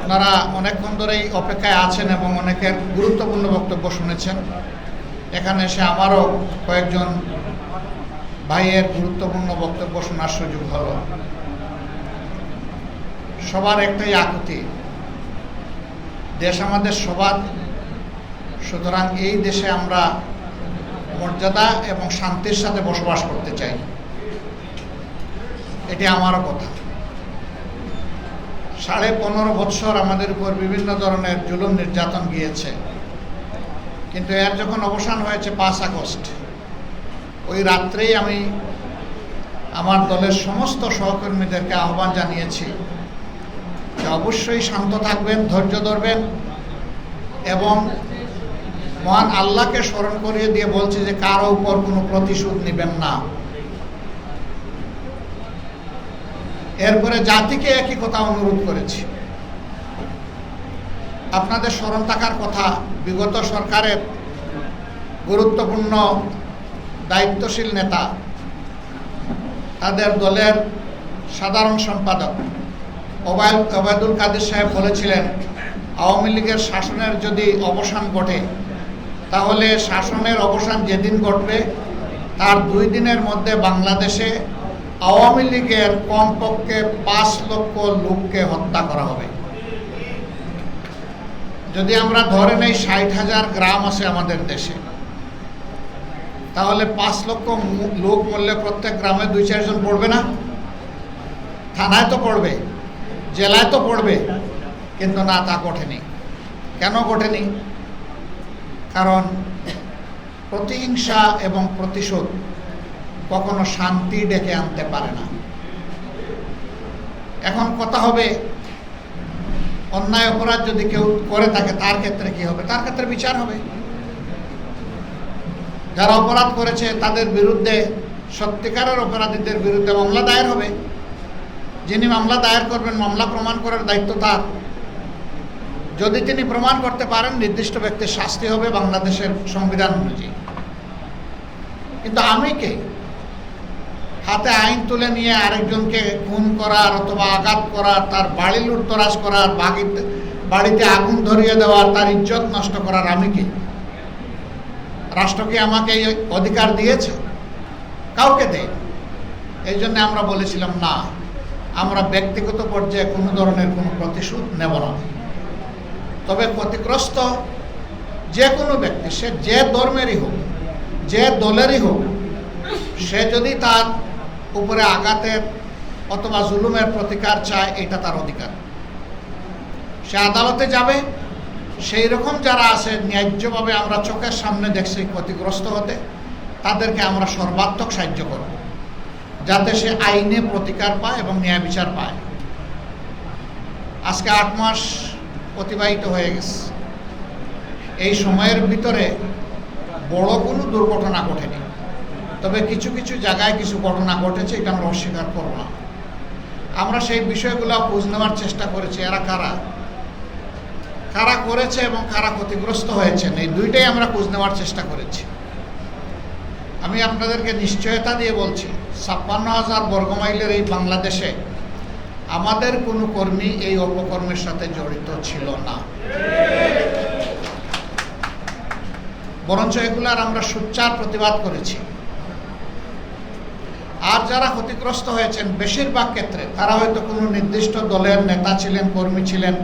আপনারা অনেকক্ষণ ধরেই অপেক্ষায় আছেন এবং অনেকের গুরুত্বপূর্ণ বক্তব্য শুনেছেন। এখানে এসে আমারও কয়েকজন ভাইয়ের গুরুত্বপূর্ণ বক্তব্য শোনার সুযোগ হলো। সবার একটাই আকুতি, দেশ আমাদের সবার, সুতরাং এই দেশে আমরা মর্যাদা এবং শান্তির সাথে বসবাস করতে চাই। এটি আমারও কথা। 15.5 বছর আমাদের উপর বিভিন্ন ধরনের জুলুম নির্যাতন গিয়েছে, কিন্তু এর যখন অবসান হয়েছে 5 আগস্ট, ওই রাত্রেই আমি আমার দলের সমস্ত সহকর্মীদেরকে আহ্বান জানিয়েছি যে অবশ্যই শান্ত থাকবেন, ধৈর্য ধরবেন এবং মহান আল্লাহকে স্মরণ করিয়ে দিয়ে বলছি যে কারো উপর কোনো প্রতিশোধ নেবেন না। এরপরে জাতিকে একই কথা অনুরোধ করেছি। আপনাদের স্মরণ থাকার কথা, বিগত সরকারের গুরুত্বপূর্ণ দায়িত্বশীল নেতা, তাদের দলের সাধারণ সম্পাদক ওবায়দুল কাদের সাহেব বলেছিলেন, আওয়ামী লীগের শাসনের যদি অবসান ঘটে তাহলে শাসনের অবসান যেদিন ঘটবে তার 2 দিনের মধ্যে বাংলাদেশে আওয়ামী লীগের কমপক্ষে 5 লক্ষ লোককে হত্যা করা হবে। যদি আমরা ধরে নেই 60,000 গ্রাম আছে আমাদের দেশে, তাহলে 5 লক্ষ লোক মরলে প্রত্যেক গ্রামে 2-4 জন পড়বে না? থানায় তো পড়বে, জেলায় তো পড়বে, কিন্তু না, তা ঘটেনি। কেন ঘটেনি? কারণ প্রতিহিংসা এবং প্রতিশোধ কখনো শান্তি ডেকে আনতে পারে না। এখন কথা হবে, অন্যায় অপরাধ যদি কেউ করে থাকে তার ক্ষেত্রে কি হবে? তার ক্ষেত্রে বিচার হবে। যারা অপরাধ করেছে তাদের বিরুদ্ধে, সত্যিকারের অপরাধীদের বিরুদ্ধে মামলা দায়ের হবে। যিনি মামলা দায়ের করবেন, মামলা প্রমাণ করার দায়িত্ব তার। যদি তিনি প্রমাণ করতে পারেন, নির্দিষ্ট ব্যক্তির শাস্তি হবে বাংলাদেশের সংবিধান অনুযায়ী। কিন্তু আমি কে? হাতে আইন তুলে নিয়ে আরেকজনকে খুন করার অথবা আঘাত করার, তার বাড়ি লুটতরাজ করার, বাড়িতে আগুন ধরিয়ে দেওয়ার, তার ইজ্জত নষ্ট করার আমি কে? রাষ্ট্র কি আমাকে এই অধিকার দিয়েছে? কাউকে দেয়। এই জন্য আমরা বলেছিলাম না, আমরা ব্যক্তিগত পর্যায়ে কোনো ধরনের কোনো প্রতিশোধ নেব না। তবে ক্ষতিগ্রস্ত যে কোনো ব্যক্তি, সে যে ধর্মেরই হোক, যে দলেরই হোক, সে যদি তার উপরে আঘাতের অথবা জুলুমের প্রতিকার চায়, এটা তার অধিকার। সে আদালতে যাবে। সেই রকম যারা আছে, ন্যায্যভাবে আমরা চোখের সামনে দেখছি ক্ষতিগ্রস্ত হতে, তাদেরকে আমরা সর্বাত্মক সাহায্য করব, যাতে সে আইনে প্রতিকার পায় এবং ন্যায় বিচার পায়। আজকে 8 মাস অতিবাহিত হয়ে গেছে। এই সময়ের ভিতরে বড় কোনো দুর্ঘটনা ঘটেনি, তবে কিছু কিছু জায়গায় কিছু ঘটনা ঘটেছে, এটা আমরা অস্বীকার করব না। আমরা সেই বিষয়গুলো খোঁজ নেওয়ার চেষ্টা করেছি। এরা কারা কারা করেছে এবং কারা ক্ষতিগ্রস্ত হয়েছেন, এই দুইটাই আমরা খোঁজ নেওয়ার চেষ্টা করেছি। আমি আপনাদেরকে নিশ্চয়তা দিয়ে বলছি, 56,000 বর্গমাইলের এই বাংলাদেশে আমাদের কোনো কর্মী এই অপকর্মের সাথে জড়িত ছিল না। বরঞ্চ এগুলার আমরা সোচ্চার প্রতিবাদ করেছি। আর যারা ক্ষতিগ্রস্ত হয়েছেন, বেশিরভাগ ক্ষেত্রে তারা হয়তো কোনো নির্দিষ্ট দলের নেতা ছিলেন, কর্মী ছিলেন,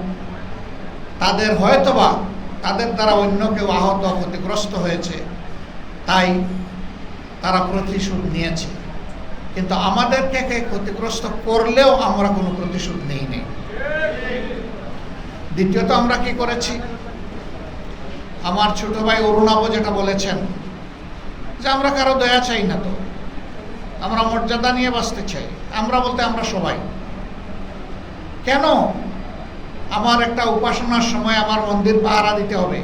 তাদের হয়তোবা তাদের দ্বারা অন্য কেউ আহত, ক্ষতিগ্রস্ত হয়েছে, তাই তারা প্রতিশোধ নিয়েছে। কিন্তু আমাদেরকে ক্ষতিগ্রস্ত করলেও আমরা কোনো প্রতিশোধ নিইনি। দ্বিতীয়ত আমরা কি করেছি? আমার ছোট ভাই অরুণাব যেটা বলেছেন যে আমরা কারো দয়া চাই না, তো আমরা মর্যাদা নিয়ে বাঁচতে চাই। আমরা বলতে আমরা সবাই। কেন আমার একটা উপাসনার সময় আমার মন্দির পাহারা দিতে হবে?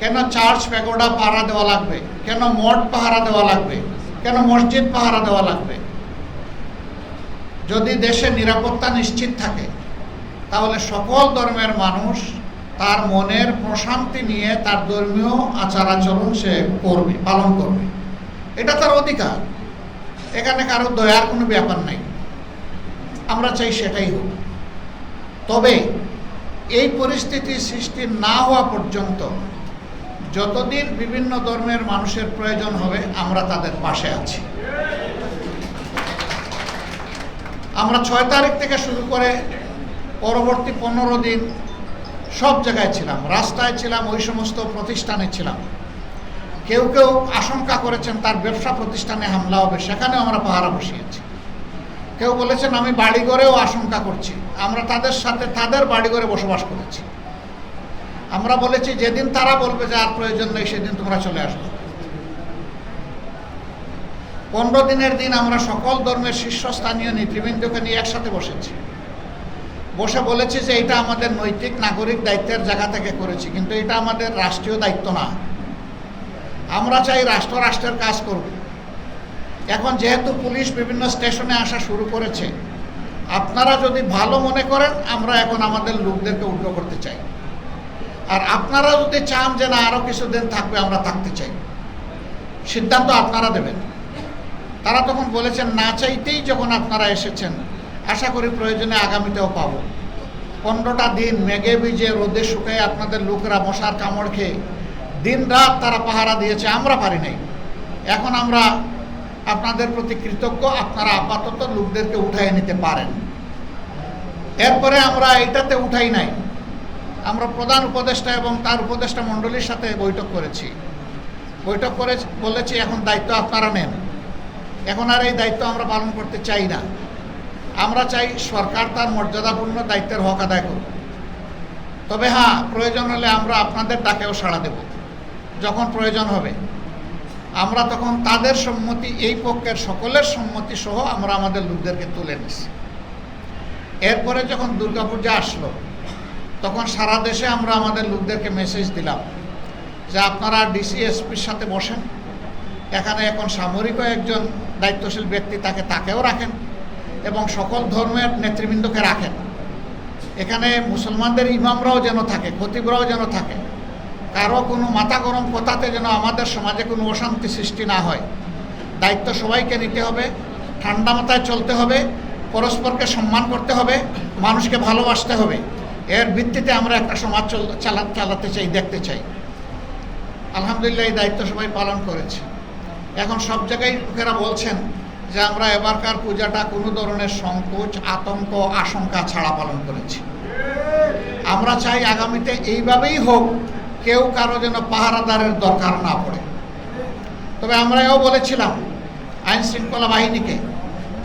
কেন চার্চ প্যাগোডা পাহারা দেওয়া লাগবে? কেন মঠ পাহারা দেওয়া লাগবে? কেন মসজিদ পাহারা দেওয়া লাগবে? যদি দেশে নিরাপত্তা নিশ্চিত থাকে, তাহলে সকল ধর্মের মানুষ তার মনের প্রশান্তি নিয়ে তার ধর্মীয় আচার আচরণ সে করবে, পালন করবে। এটা তার অধিকার। এখানে কারো দয়ার কোনো ব্যাপার নাই। আমরা চাই সেটাই হোক। তবে এই পরিস্থিতি সৃষ্টি না হওয়া পর্যন্ত যতদিন বিভিন্ন ধর্মের মানুষের প্রয়োজন হবে আমরা তাদের পাশে আছি। আমরা 6 তারিখ থেকে শুরু করে পরবর্তী 15 দিন সব জায়গায় ছিলাম, রাস্তায় ছিলাম, ওই সমস্ত প্রতিষ্ঠানে ছিলাম। কেউ কেউ আশঙ্কা করেছেন তার ব্যবসা প্রতিষ্ঠানে হামলা হবে, সেখানেও আমরা পাহারা বসিয়েছি। কেউ বলেছেন আমি বাড়িঘরেও আশঙ্কা করছি, আমরা তাদের সাথে তাদের বাড়িঘরে বসবাস করেছি। আমরা বলেছি যেদিন তারা বলবে যে আর প্রয়োজন নেই সেদিন তোমরা চলে আসবে। 15 দিনের দিন আমরা সকল ধর্মের শীর্ষস্থানীয় নেতৃবৃন্দকে নিয়ে একসাথে বসেছি, বসে বলেছি যে এটা আমাদের নৈতিক নাগরিক দায়িত্বের জায়গা থেকে করেছি, কিন্তু এটা আমাদের রাষ্ট্রীয় দায়িত্ব না। আমরা চাই রাষ্ট্রের কাজ করব। এখন যেহেতু পুলিশ বিভিন্ন স্টেশনে আসা শুরু করেছে, আপনারা যদি ভালো মনে করেন আমরা এখন আমাদের লোকদেরকে উল্টো করতে চাই, আর আপনারা যদি চান যে না আরও কিছুদিন থাকবে আমরা থাকতে চাই, সিদ্ধান্ত আপনারা দেবেন। তারা তখন বলেছেন না চাইতেই যখন আপনারা এসেছেন, আশা করি প্রয়োজনে আগামীতেও পাব। 15টা দিন মেঘে ভিজে রোদে শুকায় আপনাদের লোকেরা মশার কামড় খেয়ে দিন রাত তারা পাহারা দিয়েছে, আমরা পারি নাই। এখন আমরা আপনাদের প্রতি কৃতজ্ঞ, আপনারা আপাতত লোকদেরকে উঠাই নিতে পারেন। এরপরে আমরা এটাতে উঠাই নাই, আমরা প্রধান উপদেষ্টা এবং তার উপদেষ্টা মণ্ডলীর সাথে বৈঠক করেছি। বৈঠক করে বলেছি এখন দায়িত্ব আপনারা নেন। এখন আর এই দায়িত্ব আমরা পালন করতে চাই না। আমরা চাই সরকার তার মর্যাদাপূর্ণ দায়িত্বের হক আদায় করুক। তবে হ্যাঁ, প্রয়োজন হলে আমরা আপনাদের ডাকেও সাড়া দেব। যখন প্রয়োজন হবে আমরা তখন তাদের সম্মতি, এই পক্ষের সকলের সম্মতি সহ আমরা আমাদের লোকদেরকে তুলে নিছি। এরপরে যখন দুর্গাপূজা আসলো তখন সারা দেশে আমরা আমাদের লোকদেরকে মেসেজ দিলাম যে আপনারা ডিসি এসপির সাথে বসেন, এখানে এখন সামরিকও একজন দায়িত্বশীল ব্যক্তি তাকেও রাখেন এবং সকল ধর্মের নেতৃবৃন্দকে রাখেন। এখানে মুসলমানদের ইমামরাও যেন থাকে, খতিবরাও যেন থাকে। কারো কোনো মাথা গরম কথাতে যেন আমাদের সমাজে কোনো অশান্তি সৃষ্টি না হয়। দায়িত্ব সবাইকে নিতে হবে, ঠান্ডা মাথায় চলতে হবে, পরস্পরকে সম্মান করতে হবে, মানুষকে ভালোবাসতে হবে। এর ভিত্তিতে আমরা একটা সমাজ চালাতে চাই, দেখতে চাই। আলহামদুলিল্লাহ এই দায়িত্ব সবাই পালন করেছে। এখন সব জায়গায় লোকেরা বলছেন যে আমরা এবারকার পূজাটা কোনো ধরনের সংকোচ, আতঙ্ক, আশঙ্কা ছাড়া পালন করেছি। আমরা চাই আগামীতে এইভাবেই হোক, কেউ কারো যেন পাহারাদারের দরকার না পড়ে। তবে আমরা এও বলেছিলাম আইন শৃঙ্খলা বাহিনীকে,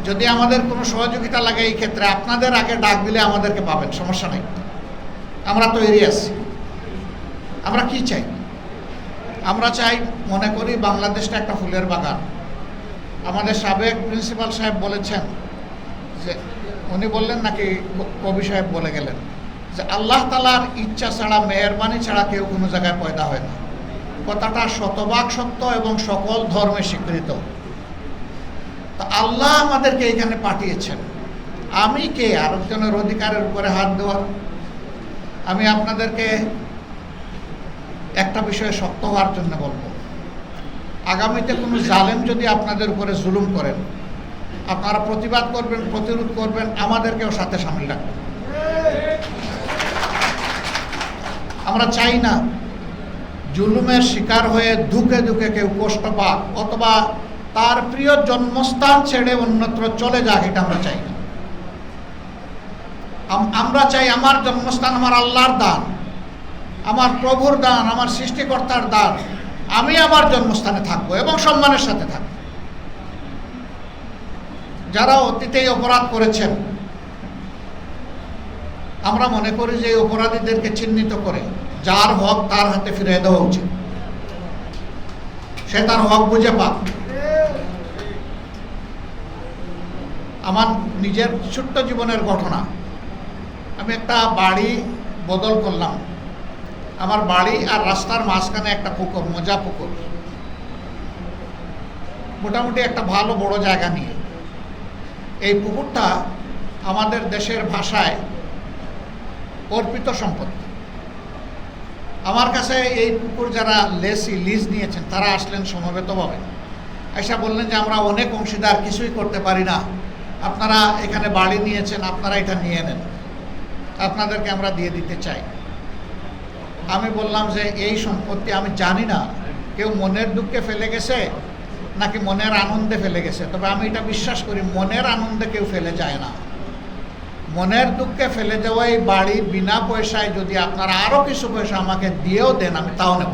যদি আমাদের কোনো সহযোগিতা লাগে এই ক্ষেত্রে আপনাদের আগে ডাক দিলে আমাদেরকে পাবেন, সমস্যা নেই, আমরা তৈরি আছি। আমরা কি চাই? আমরা চাই, মনে করি বাংলাদেশটা একটা ফুলের বাগান। আমাদের সাবেক প্রিন্সিপাল সাহেব বলেছেন যে, উনি বললেন নাকি কবি সাহেব বলে গেলেন যে আল্লাহ তাআলার ইচ্ছা ছাড়া, মেহেরবানি ছাড়া কেউ কোনো জায়গায় পয়দা হয় না। কথাটা শতভাগ সত্য এবং সকল ধর্মে স্বীকৃত। তা আল্লাহ আমাদেরকে এখানে পাঠিয়েছেন, আমি কে আরেকজনের অধিকারের উপরে হাত দেওয়ার? আমি আপনাদেরকে একটা বিষয়ে শক্ত হওয়ার জন্য বলবো, আগামীতে কোনো জালেম যদি আপনাদের উপরে জুলুম করেন, আপনারা প্রতিবাদ করবেন, প্রতিরোধ করবেন, আমাদেরকেও সাথে সামিল রাখবেন। আমরা চাই না জুলুমের শিকার হয়ে ধুকে ধুকে কেউ কষ্ট পাক অথবা তার প্রিয় জন্মস্থান ছেড়ে অন্যত্র চলে যাক, এটা আমরা চাই না। আমরা চাই আমার জন্মস্থান আমার আল্লাহর দান, আমার প্রভুর দান, আমার সৃষ্টিকর্তার দান। আমি আমার জন্মস্থানে থাকবো এবং সম্মানের সাথে থাকবো। যারা অতীতে অপরাধ করেছেন, আমরা মনে করি যে অপরাধীদেরকে চিহ্নিত করে যার হক তার হাতে ফিরিয়ে দেওয়া উচিত, সে তার হক বুঝে পাক। আমার নিজের ছোট্ট জীবনের ঘটনা, আমি একটা বাড়ি বদল করলাম। আমার বাড়ি আর রাস্তার মাঝখানে একটা পুকুর, মজা পুকুর, মোটামুটি একটা ভালো বড় জায়গা নিয়ে। এই পুকুরটা আমাদের দেশের ভাষায় অর্পিত সম্পত্তি। আমার কাছে এই পুকুর যারা লিজ নিয়েছেন তারা আসলেন সমবেতভাবে, এসে বললেন যে আমরা অনেক অংশীদার, কিছুই করতে পারি না, আপনারা এখানে বাড়ি নিয়েছেন, আপনারা এটা নিয়ে নেন। আপনাদেরকে আমরা দিয়ে দিতে চাই। আমি বললাম যে এই সম্পত্তি আমি জানি না কেউ মনের দুঃখে ফেলে গেছে নাকি মনের আনন্দে ফেলে গেছে, তবে আমি এটা বিশ্বাস করি মনের আনন্দে কেউ ফেলে যায় না। মনের দুঃখে ফেলে যাওয়া এই বাড়ি বিনা পয়সায় যদি আপনারা আরও কিছু পয়সা আমাকে দিয়েও দেন আমি তাও নেব,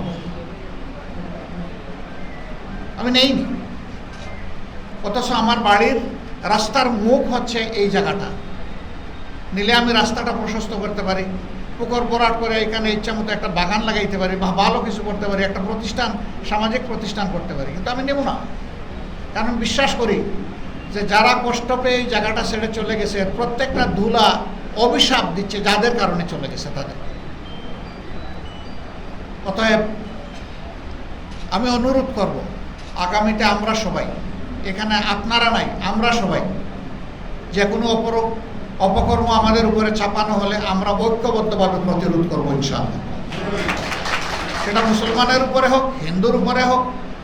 আমি নেইনি। অথচ আমার বাড়ির রাস্তার মুখ হচ্ছে এই জায়গাটা, নিলে আমি রাস্তাটা প্রশস্ত করতে পারি, পুকুর ভরাট করে এখানে ইচ্ছা মতো একটা বাগান লাগাইতে পারি বা ভালো কিছু করতে পারি, একটা প্রতিষ্ঠান সামাজিক প্রতিষ্ঠান করতে পারি, কিন্তু আমি নেব না। কারণ বিশ্বাস করি যে যারা কষ্ট পেয়ে এই জায়গাটা ছেড়ে চলে গেছে প্রত্যেকটা ধুলা অভিশাপ দিচ্ছে যাদের কারণে চলে গেছে তাদের। অতএব আমি অনুরোধ করব আগামীতে আমরা সবাই, এখানে আপনারা নাই, আমরা সবাই যে কোনো অপকর্ম আমাদের উপরে চাপানো হলে আমরা ঐক্যবদ্ধভাবে প্রতিরোধ করবো ইনশাআল্লাহ। সেটা মুসলমানের উপরে হোক, হিন্দুর উপরে হোক,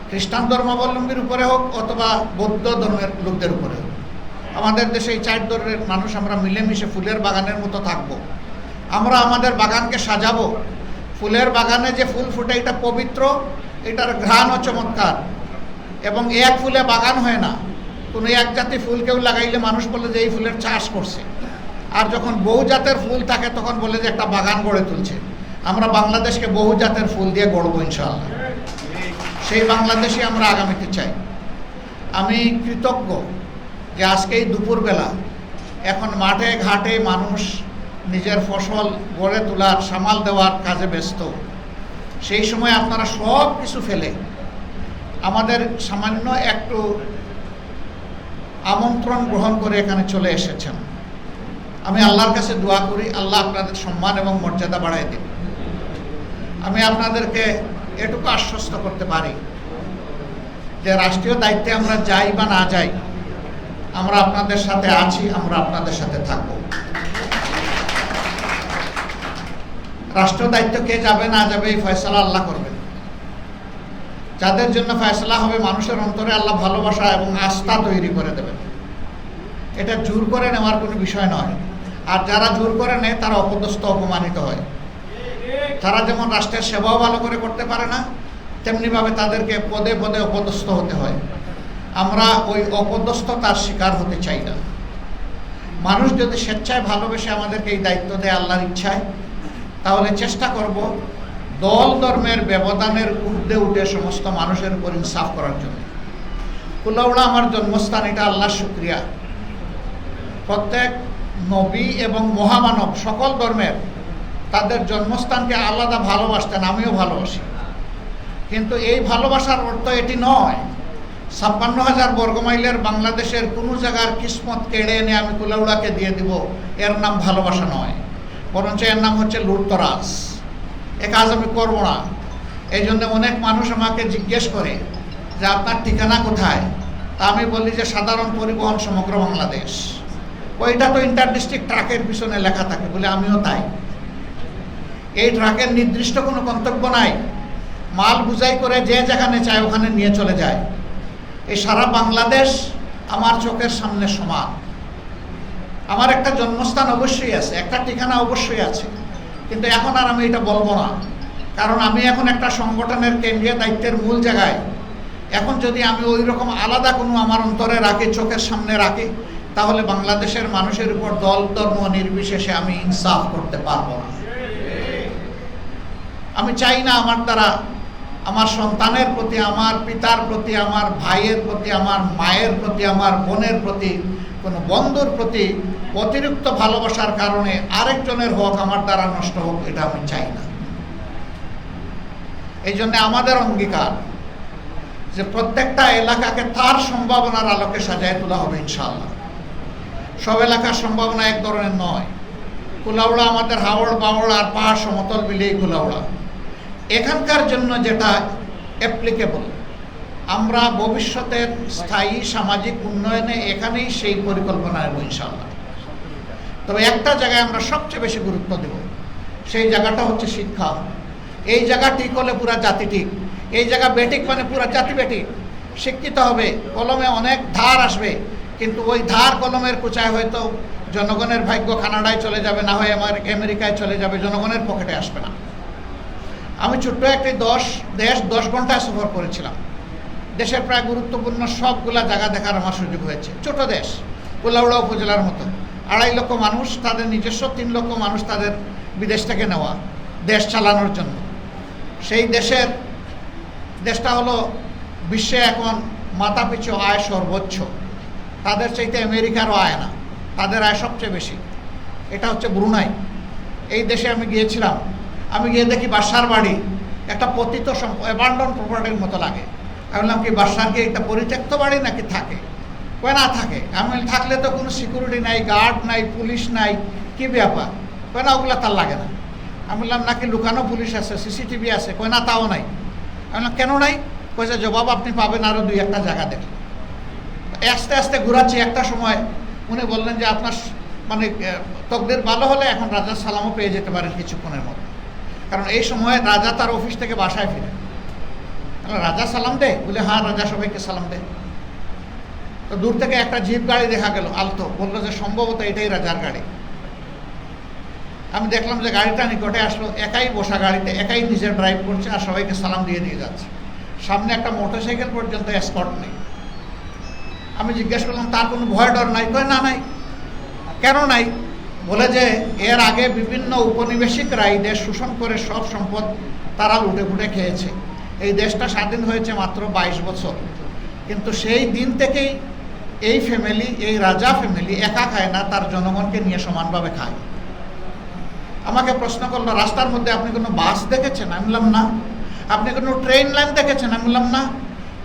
খ্রিস্টান ধর্মাবলম্বীর উপরে হোক অথবা বৌদ্ধ ধর্মের লোকদের উপরে হোক। আমাদের দেশে এই 4 ধর্মের মানুষ আমরা মিলেমিশে ফুলের বাগানের মতো থাকব। আমরা আমাদের বাগানকে সাজাবো। ফুলের বাগানে যে ফুল ফুটে এটা পবিত্র, এটার ঘ্রাণও চমৎকার, এবং এক ফুলে বাগান হয় না। কোনো এক জাতি ফুল কেউ লাগাইলে মানুষ বলে যে এই ফুলের চাষ করছে, আর যখন বহু জাতের ফুল থাকে তখন বলে যে একটা বাগান গড়ে তুলছে। আমরা বাংলাদেশকে বহু জাতের ফুল দিয়ে গড়বো ইনশাআল্লাহ। সেই বাংলাদেশে আমরা আগামীতে চাই। আমি কৃতজ্ঞ যে আজকে এই দুপুরবেলা এখন মাঠে ঘাটে মানুষ নিজের ফসল গড়ে তোলার সামাল দেওয়ার কাজে ব্যস্ত। সেই সময় আপনারা সব কিছু ফেলে আমাদের সামান্য একটু আমন্ত্রণ গ্রহণ করে এখানে চলে এসেছেন। আমি আল্লাহর কাছে দোয়া করি আল্লাহ আপনাদের সম্মান এবং মর্যাদা বাড়ায় দিন। আমি আপনাদেরকে এটুকু আশ্বস্ত করতে পারি যে রাষ্ট্রীয় দায়িত্বে আমরা যাই বা না যাই, আমরা আপনাদের সাথে আছি, আমরা আপনাদের সাথে থাকব। রাষ্ট্রীয় দায়িত্ব কে যাবে না যাবে এই ফয়সালা আল্লাহ করবেন। যাদের জন্য ফয়সালা হবে মানুষের অন্তরে আল্লাহ ভালোবাসা এবং আস্থা তৈরি করে দেবেন। এটা জোর করে নেওয়ার কোনো বিষয় নয়। আর যারা জোর করে নেয় তারা অপদস্থ অপমানিত হয়। তারা যেমন রাষ্ট্রের সেবাও ভালো করে করতে পারে না, তেমনিভাবে তাদেরকে পদে পদে অপদস্থ হতে হয়। আমরা ওই অপদস্থতার শিকার হতে চাই না। মানুষ যদি স্বেচ্ছায় ভালোবেসে আমাদেরকে এই দায়িত্ব দেয় আল্লাহর ইচ্ছায়, তাহলে চেষ্টা করব দল ধর্মের ব্যবধানের ঊর্ধ্বে উঠে সমস্ত মানুষের উপর ইনসাফ করার জন্য। কুলাউড়া আমার জন্মস্থান, এটা আল্লাহর শুকরিয়া। প্রত্যেক নবী এবং মহামানব সকল ধর্মের তাদের জন্মস্থানকে আলাদা ভালোবাসতেন, আমিও ভালোবাসি। কিন্তু এই ভালোবাসার অর্থ এটি নয় 56,000 বর্গমাইলের বাংলাদেশের কোনো জায়গার কিসমত কেড়ে এনে আমি কুলাউড়াকে দিয়ে দিব, এর নাম ভালোবাসা নয়, বরঞ্চ এর নাম হচ্ছে লুটতরাজ। এ কাজ আমি করব না। এই জন্য অনেক মানুষ আমাকে জিজ্ঞেস করে যে আপনার ঠিকানা কোথায়, তা আমি বলি যে সাধারণ পরিবহন সমগ্র বাংলাদেশ। ওইটা তো ইন্টার ডিস্ট্রিক্ট ট্রাকের পিছনে লেখা থাকে, বলে আমিও তাই। এই ট্রাকের নির্দিষ্ট কোনো গন্তব্য নাই, মাল বুঝাই করে যে যেখানে চায় ওখানে নিয়ে চলে যায়। এই সারা বাংলাদেশ আমার চোখের সামনে সমান। আমার একটা জন্মস্থান অবশ্যই আছে, একটা ঠিকানা অবশ্যই আছে, কিন্তু এখন আর আমি এটা বলবো না। কারণ আমি এখন একটা সংগঠনের কেন্দ্রীয় দায়িত্বের মূল জায়গায়। এখন যদি আমি ওই রকম আলাদা কোনো আমার অন্তরে রাখি, চোখের সামনে রাখি, তাহলে বাংলাদেশের মানুষের উপর দল ধর্ম নির্বিশেষে আমি ইনসাফ করতে পারবো না। আমি চাই না আমার দ্বারা আমার সন্তানের প্রতি, আমার পিতার প্রতি, আমার ভাইয়ের প্রতি, আমার মায়ের প্রতি, আমার বোনের প্রতি, কোনো বন্ধুর প্রতি অতিরিক্ত ভালোবাসার কারণে আরেকজনের হক আমার দ্বারা নষ্ট হোক, এটা আমি চাই না। এই জন্য আমাদের অঙ্গীকার যে প্রত্যেকটা এলাকাকে তার সম্ভাবনার আলোকে সাজায় তোলা হবে ইনশাআল্লাহ। সব এলাকার সম্ভাবনা এক ধরনের নয়। কুলাউড়া আমাদের হাওড় বাওড় আর পাহাড় সমতল মিলিয়ে কুলাউড়া। এখানকার জন্য যেটা অ্যাপ্লিকেবল, আমরা ভবিষ্যতের স্থায়ী সামাজিক উন্নয়নে এখানেই সেই পরিকল্পনা নেব ইনশাআল্লাহ। তবে একটা জায়গায় আমরা সবচেয়ে বেশি গুরুত্ব দেব, সেই জায়গাটা হচ্ছে শিক্ষা। এই জায়গা ঠিক হলে পুরা জাতি ঠিক। এই জায়গা বেঠিক মানে পুরা জাতি বেঠিক। শিক্ষিত হবে, কলমে অনেক ধার আসবে, কিন্তু ওই ধার কলমের কুচায় হয়তো জনগণের ভাগ্য কানাডায় চলে যাবে, না হয় আমেরিকায় চলে যাবে, জনগণের পকেটে আসবে না। আমি ছোট্ট একটি 10 ঘন্টায় সফর করেছিলাম। দেশের প্রায় গুরুত্বপূর্ণ সবগুলা জায়গা দেখার আমার সুযোগ হয়েছে। ছোট দেশ, কুলাউড়া উপজেলার মতো, 2.5 লক্ষ মানুষ, তাদের নিজস্ব 3 লক্ষ মানুষ তাদের বিদেশ থেকে নেওয়া দেশ চালানোর জন্য। সেই দেশটা হলো বিশ্বে এখন মাথাপিছু আয় সর্বোচ্চ, তাদের চাইতে আমেরিকারও আয় না, তাদের আয় সবচেয়ে বেশি। এটা হচ্ছে ব্রুনাই। এই দেশে আমি গিয়েছিলাম, আমি গিয়ে দেখি বাসার বাড়ি একটা পতিত অ্যাবান্ডন প্রপার্টির মতো লাগে। আমি বললাম কি বাসার কি একটা পরিত্যক্ত বাড়ি নাকি থাকে? কয় না থাকে। আমি থাকলে তো কোনো সিকিউরিটি নাই, গার্ড নাই, পুলিশ নাই, কি ব্যাপার? কয় না ওগুলো তার লাগে না। আমি বললাম নাকি লুকানো পুলিশ আছে, সিসিটিভি আছে? কয় না তাও নাই। আমি বললাম কেন নাই? কয়েছে জবাব আপনি পাবেন আরও 2-1টা জায়গা দেখে। আস্তে আস্তে ঘোরাচ্ছি, একটা সময় উনি বললেন যে আপনার মানে তকদির ভালো হলে এখন রাজার সালামও পেয়ে যেতে পারেন কিছুক্ষণের মধ্যে, কারণ এই সময় রাজা তার অফিস থেকে বাসায় ফিরে। রাজা সালাম দে? বলে হ্যাঁ, রাজা সবাইকে সালাম দে। তো দূর থেকে একটা জিপ গাড়ি দেখা গেল, আলতো, বললো যে সম্ভবত এটাই রাজার গাড়ি। আমি দেখলাম যে গাড়িটা নিকটে আসলো, একাই বসা গাড়িতে, একাই নিজে ড্রাইভ করছে আর সবাইকে সালাম দিয়ে যাচ্ছে। সামনে একটা মোটরসাইকেল পর্যন্ত এসকর্ট নেই। আমি জিজ্ঞেস করলাম তার কোনো ভয় ডর নাই? কয় না, নাই। কেন নাই? বলে যে এর আগে বিভিন্ন উপনিবেশিকরা এই দেশ শোষণ করে সব সম্পদ তারা লুটে ফুটে খেয়েছে। এই দেশটা স্বাধীন হয়েছে মাত্র 22 বছর, কিন্তু সেই দিন থেকেই এই ফ্যামিলি, এই রাজা ফ্যামিলি একা খায় না, তার জনগণকে নিয়ে সমানভাবে খায়। আমাকে প্রশ্ন করলো রাস্তার মধ্যে আপনি কোনো বাস দেখেছেন? আমি বললাম না। আপনি কোনো ট্রেন লাইন দেখেছেন? আমি বললাম না।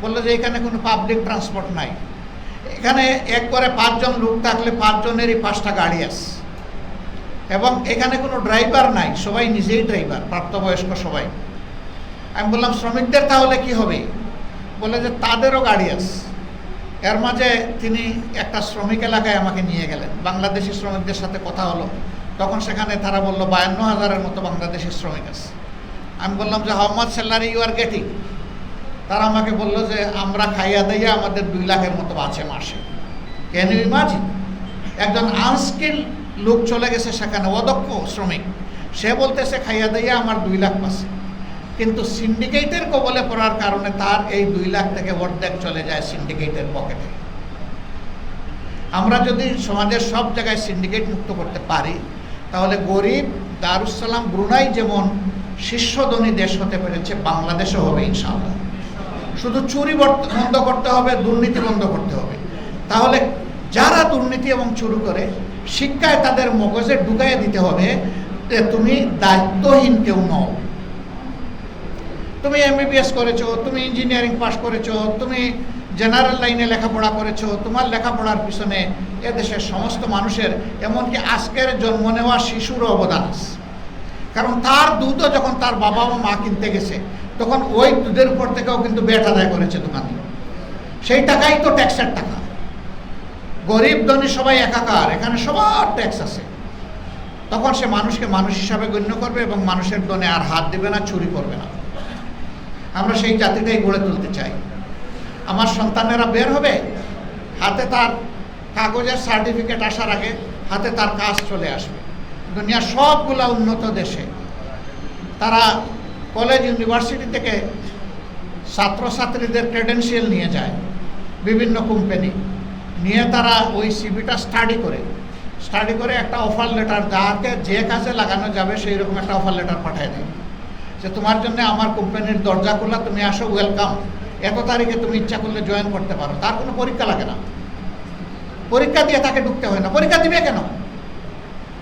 বললো যে এখানে কোনো পাবলিক ট্রান্সপোর্ট নাই, এখানে এক করে 5 জন লোক থাকলে 5 জনেরই 5টা গাড়ি আছে, এবং এখানে কোনো ড্রাইভার নাই, সবাই নিজেই ড্রাইভার, প্রাপ্তবয়স্ক সবাই। আমি বললাম শ্রমিকদের তাহলে কি হবে? বলে যে তাদেরও গাড়ি আছে। এর মাঝে তিনি একটা শ্রমিক এলাকায় আমাকে নিয়ে গেলেন, বাংলাদেশি শ্রমিকদের সাথে কথা হলো। তখন সেখানে তারা বললো 52,000-এর মতো বাংলাদেশি শ্রমিক আছে। আমি বললাম যে how much salary you are getting? তারা আমাকে বললো যে আমরা খাইয়া দাইয়া আমাদের 2 লাখের মতো আছে মাসে। Can you imagine? একজন আনস্কিল লোক চলে গেছে সেখানে, অদক্ষ শ্রমিক, সে বলতেছে খাইয়া দাইয়া আমার 2 লাখ পাচ্ছে, কিন্তু সিন্ডিকেটের কবলে পড়ার কারণে তার এই 2 লাখ থেকে অর্ধেক চলে যায় সিন্ডিকেটের পকেটে। আমরা যদি সমাজের সব জায়গায় সিন্ডিকেট মুক্ত করতে পারি, তাহলে গরিব দারুসালাম ব্রুনাই যেমন শীর্ষধনী দেশ হতে পেরেছে, বাংলাদেশও হবে ইনশাআল্লাহ। শুধু চুরি বন্ধ করতে হবে, দুর্নীতি বন্ধ করতে হবে। তাহলে যারা দুর্নীতি এবং চুরি করে, শিক্ষায় তাদের মগজে ঢুকাইয়ে দিতে হবে যে তুমি দায়িত্বহীন কেউ নও। তুমি MBBS করেছো, তুমি ইঞ্জিনিয়ারিং পাস করেছো, তুমি জেনারেল লাইনে লেখাপড়া করেছো, তোমার লেখাপড়ার পিছনে এদেশের সমস্ত মানুষের, এমনকি আজকের জন্ম নেওয়া শিশুরও অবদান আছে। কারণ তার দুধও যখন তার বাবা ও মা কিনতে গেছে, তখন ওই দুধের উপর থেকেও কিন্তু ব্যাট আদায় করেছে দোকানে। সেই টাকাই তো ট্যাক্সের টাকা। গরিব ধনী সবাই একাকার, এখানে সবার ট্যাক্স আছে। তখন সে মানুষকে মানুষ হিসাবে গণ্য করবে এবং মানুষের দনে আর হাত দেবে না, চুরি করবে না। আমরা সেই জাতিটাই গড়ে তুলতে চাই। আমার সন্তানেরা বের হবে, হাতে তার কাগজের সার্টিফিকেট আসার আগে হাতে তার কাজ চলে আসবে। দুনিয়ার সবগুলা উন্নত দেশে তারা কলেজ ইউনিভার্সিটি থেকে ছাত্রছাত্রীদের ক্রেডেন্সিয়াল নিয়ে যায় বিভিন্ন কোম্পানি নিয়ে, তারা ওই সিভিটা স্টাডি করে একটা অফার লেটার, যাকে যে কাজে লাগানো যাবে সেই রকম একটা অফার লেটার পাঠিয়ে দেয় যে তোমার জন্য আমার কোম্পানির দরজা খোলা, তুমি আসো, ওয়েলকাম, এত তারিখে তুমি ইচ্ছা করলে জয়েন করতে পারো। তার কোনো পরীক্ষা লাগে না, পরীক্ষা দিয়ে তাকে ঢুকতে হয় না। পরীক্ষা দিবে কেন?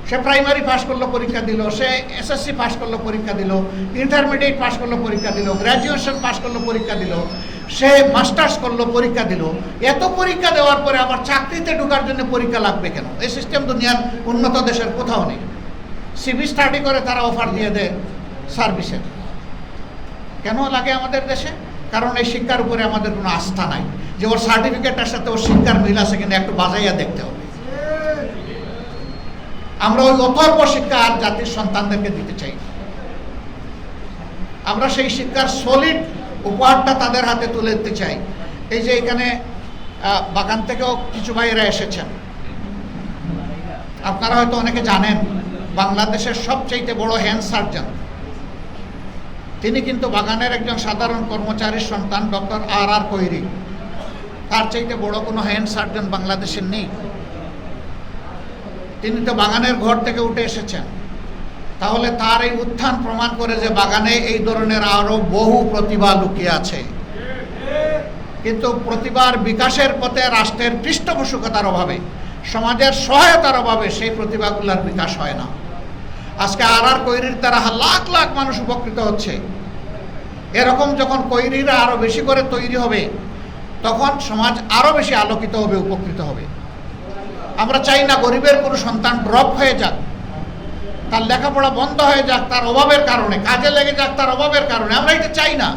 সে প্রাইমারি পাস করলো, পরীক্ষা দিল, সে SSC পাস করলো, পরীক্ষা দিল, ইন্টারমিডিয়েট পাস করলো, পরীক্ষা দিল, গ্র্যাজুয়েশন পাস করলো, পরীক্ষা দিল, সে মাস্টার্স করলো, পরীক্ষা দিল। এত পরীক্ষা দেওয়ার পরে আবার চাকরিতে ঢোকার জন্য পরীক্ষা লাগবে কেন? এই সিস্টেম দুনিয়ার উন্নত দেশের কোথাও নেই। CV স্টাডি করে তারা অফার দিয়ে দেয় সার্ভিসের। কেন লাগে আমাদের দেশে? কারণ এই শিক্ষার উপরে আমাদের কোনো আস্থা নাই, যে ওর সার্টিফিকেটের সাথে ওর শিক্ষার মিল আছে কিনা একটু বাজাইয়া দেখতে হবে। আমরা ওই অথর্ব শিক্ষা আর জাতির সন্তানদেরকে দিতে চাই। আমরা সেই শিক্ষার সলিড উপহারটা তাদের হাতে তুলে দিতে চাই। এই যে এখানে বাগান থেকেও কিছু ভাইয়েরা এসেছেন, আপনারা হয়তো অনেকে জানেন বাংলাদেশের সবচেয়ে বড় হ্যান্ড সার্জন তিনি কিন্তু বাগানের একজন সাধারণ কর্মচারীর সন্তান ডক্টর আর কৈরি। তার চাইতে বড় কোনো হ্যান্ড সার্জন বাংলাদেশের নেই। তিনি তো বাগানের ঘর থেকে উঠে এসেছেন। তাহলে তার এই উত্থান প্রমাণ করে যে বাগানে এই ধরনের আরো বহু প্রতিভা লুকিয়ে আছে, কিন্তু প্রতিভার বিকাশের পথে রাষ্ট্রের পৃষ্ঠপোষকতার অভাবে, সমাজের সহায়তার অভাবে সেই প্রতিভাগুলোর বিকাশ হয় না। আজকে আর কৈরির দ্বারা লাখ লাখ মানুষ উপকৃত হচ্ছে। এরকম যখন কৈরিরা আরো বেশি করে তৈরি হবে তখন সমাজ আরো বেশি আলোকিত হবে, উপকৃত হবে। আমরা চাই না গরিবের কোনো সন্তান ড্রপ হয়ে যাক, তার লেখাপড়া বন্ধ হয়ে যাক তার অভাবের কারণে, কাজে লেগে যাক তার অভাবের কারণে। আমরা এটা চাই না।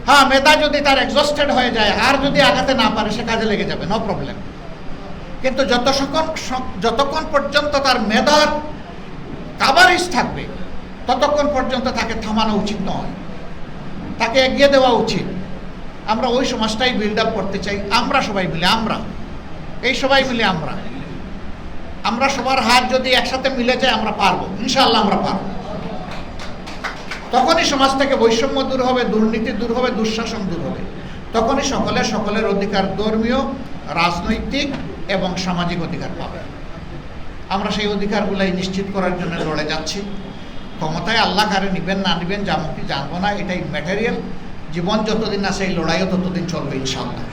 হ্যাঁ, মেধা যদি তার এক্সস্টেড হয়ে যায় আর যদি আগাতে না পারে সে কাজে লেগে যাবে, নো প্রবলেম। কিন্তু যতক্ষণ পর্যন্ত তার মেধার কাভারেজ থাকবে ততক্ষণ পর্যন্ত তাকে থামানো উচিত নয়, তাকে এগিয়ে দেওয়া উচিত। আমরা ওই সমাজটাই বিল্ড আপ করতে চাই। আমরা সবাই মিলে, আমরা সবার হাত যদি একসাথে মিলে যায় আমরা পারবো, ইনশাআল্লাহ আমরা পারবো। তখনই সমাজ থেকে বৈষম্য দূর হবে, দুর্নীতি দূর হবে, দুঃশাসন দূর হবে। তখনই সকলের অধিকার, ধর্মীয়, রাজনৈতিক এবং সামাজিক অধিকার পাবে। আমরা সেই অধিকারগুলাই নিশ্চিত করার জন্য লড়ে যাচ্ছি। ক্ষমতায় আল্লাহ কারে নিবেন না নিবেন জামুকি জানবো না, এটাই ম্যাটেরিয়াল। জীবন যতদিন আছে এই লড়াইও ততদিন চলবে ইনশাআল্লাহ।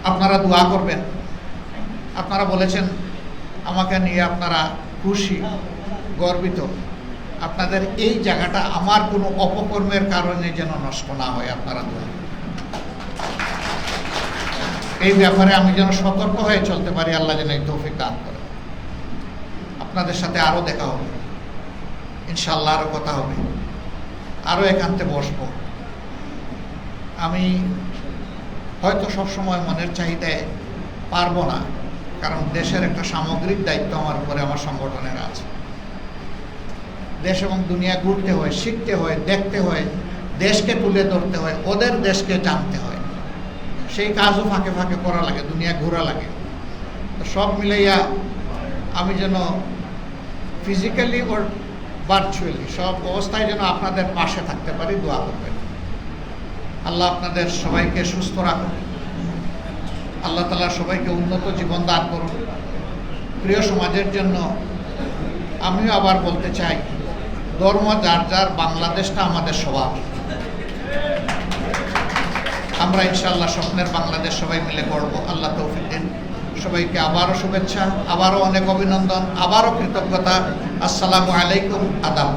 আপনারা দোয়া করবেন। আপনারা বলেছেন আমাকে নিয়ে আপনারা খুশি, গর্বিত। আপনাদের এই জায়গাটা আমার কোনো অপকর্মের কারণে যেন নষ্ট না হয়, আপনারা দোয়া। এই ব্যাপারে আমি যেন সতর্ক হয়ে চলতে পারি, আল্লাহ যেন এই তৌফিক দান করে। আপনাদের সাথে আরো দেখা হবে ইনশাআল্লাহ, আরো কথা হবে, আরো একান্তে বসবো। আমি হয়তো সবসময় মনের চাহিদায় পারবো না, কারণ দেশের একটা সামগ্রিক দায়িত্ব আমার উপরে, আমার সংগঠনের আছে। দেশ এবং দুনিয়া ঘুরতে হয়, শিখতে হয়, দেখতে হয়, দেশকে তুলে ধরতে হয়, ওদের দেশকে জানতে হয়। সেই কাজও ফাঁকে ফাঁকে করা লাগে, দুনিয়া ঘোরা লাগে। তো সব মিলাইয়া আমি যেন ফিজিক্যালি ওর ভার্চুয়ালি সব অবস্থায় যেন আপনাদের পাশে থাকতে পারি, দোয়া করবেন। আল্লাহ আপনাদের সবাইকে সুস্থ রাখুন। আল্লাহ তাআলা সবাইকে উন্নত জীবন দান করুন। প্রিয় সমাজের জন্য আমিও আবার বলতে চাই, ধর্ম যার যার, বাংলাদেশটা আমাদের সবার। আমরা ইনশাআল্লাহ স্বপ্নের বাংলাদেশ সবাই মিলে গড়ব। আল্লাহ তৌফিক দিন। সবাইকে আবারও শুভেচ্ছা, আবারও অনেক অভিনন্দন, আবারও কৃতজ্ঞতা। আসসালামু আলাইকুম, আদাব।